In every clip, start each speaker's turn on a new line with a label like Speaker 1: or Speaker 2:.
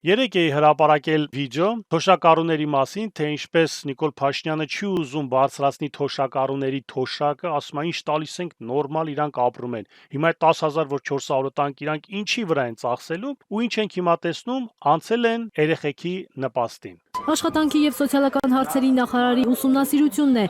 Speaker 1: Երեկ էի հրապարակել վիդեո թոշակառուների մասին, թե ինչպես Նիկոլ Փաշինյանը չի ուզում բարձրացնի թոշակառուների թոշակը, ասում է ինչ տալիս ենք նորմալ իրանք ապրում են։ Հիմա այդ 10,000 որ 400 տանկ իրանք ինչի վրա են ծախսելու ու ինչ ենք հիմա տեսնում, անցել են երեխեքի նպաստին։
Speaker 2: Աշխատանքի եւ սոցիալական հարցերի նախարարի ուսումնասիրությունն է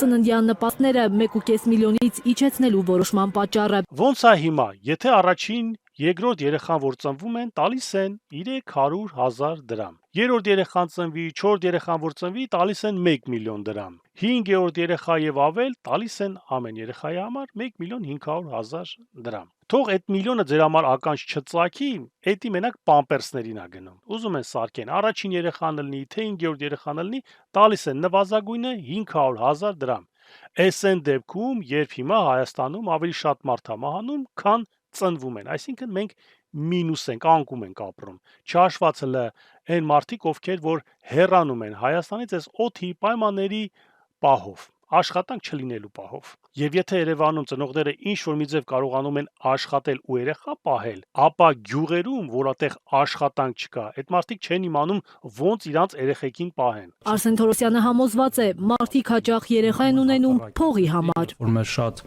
Speaker 2: ծննդյան նպաստները 1.5 միլիոնից իջեցնելու որոշման պատճառը։
Speaker 1: Ոնց է հիմա, եթե առաջին երկրորդ երեխան որ ծնվում են, տալիս են 300,000 դրամ։ Երրորդ երեխան ծնվի, չորրորդ երեխան որ ծնվի, տալիս են 1 միլիոն դրամ։ 5-րդ երեխա եւ ավել տալիս են ամեն երեխայի համար 1.5 միլիոն դրամ։ Թող այդ միլիոնը ձեր համար ականջ չծագի, էդի մենակ պամպերսներին է գնում։ Ուզում են սարքեն առաջին երեխան լինի, թե 5-րդ երեխան լինի, տալիս են նվազագույնը 500,000 դրամ։ Էս այն դեպքում, երբ հիմա Հայաստանում ավելի շատ մարդ է մահանում, քան ծնվում են, այսինքն մենք մինուս ենք, անկում ենք ապրում, չհաշված հլը այն մարդիկ, ովքեր որ հեռանում են Հայաստանից այս օդի պայմանների պահով, աշխատանք չլինելու պահով։ Եվ եթե Երևանում ծնողները ինչ-որ մի ձև կարողանում են աշխատել ու երեխա պահել, ապա գյուղերում, որտեղ աշխատանք չկա, այդ մարդիկ չեն իմանում ոնց իրանց երեխեքին պահեն։
Speaker 2: Արսեն Թորոսյանը համոզված է, մարդիկ հաճախ երեխա են ունենում փողի համար։
Speaker 3: Որ մեր շատ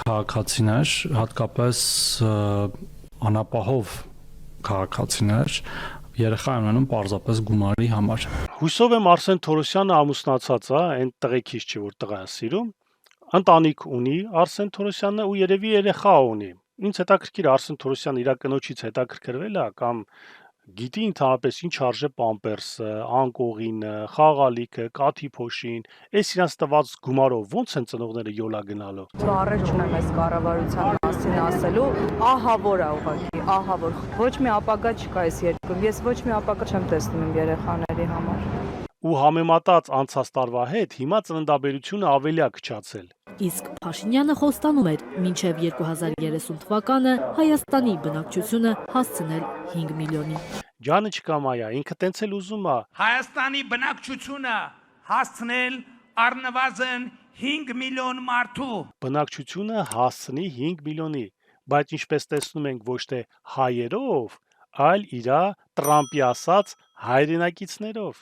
Speaker 3: քաղաքացիներ, հատկապես անապահով քաղաքացիներ երեխա են ունենում պարզապես գումարի համար։
Speaker 1: Հուսով եմ Արսեն Թորոսյանը ամուսնացած է, այն տղեկից չի որ տղա է սիրում, ընտանիք ունի Արսեն Թորոսյանը ու երևի երեխա ունի։ Ինձ հետաքրքիր Արսեն Թորոսյանը իր կնոջից հետաքրքրվել է կամ գիտի ընդհանրապես ինչ արժե պամպերսը, անկողինը, խաղալիքը, կաթի փոշին, այս իրանց տված գումարով ոնց են ծնողները յոլա գնալու։
Speaker 4: Բառեր չունեմ այս կառավարության մասին ասելու, ահավոր է ուղղակի, ահավոր։ Ոչ մի ապագա չկա այս երկրում։ Ես ոչ մի ապագա չեմ տեսնում իմ երեխաների համար։
Speaker 1: Ու համեմատած անցած տարվա հետ հիմա ծննդաբերությունը ավելի է քչացել։
Speaker 2: Իսկ Փաշինյանը խոստանում էր մինչև 2030 թվականը Հայաստանի բնակչությունը հասցնել 5 միլիոնի։
Speaker 1: Ջանը չկա մայա, ինքը տենց էլ ուզում է
Speaker 5: Հայաստանի բնակչությունը հասցնել առնվազն 5 միլիոն մարդու։
Speaker 1: բնակչությունը հասցնի 5 միլիոնի, բայց ինչպես տեսնում ենք ոչ թե հայերով, այլ իրա Տրամպի ասած հայրենակիցներով։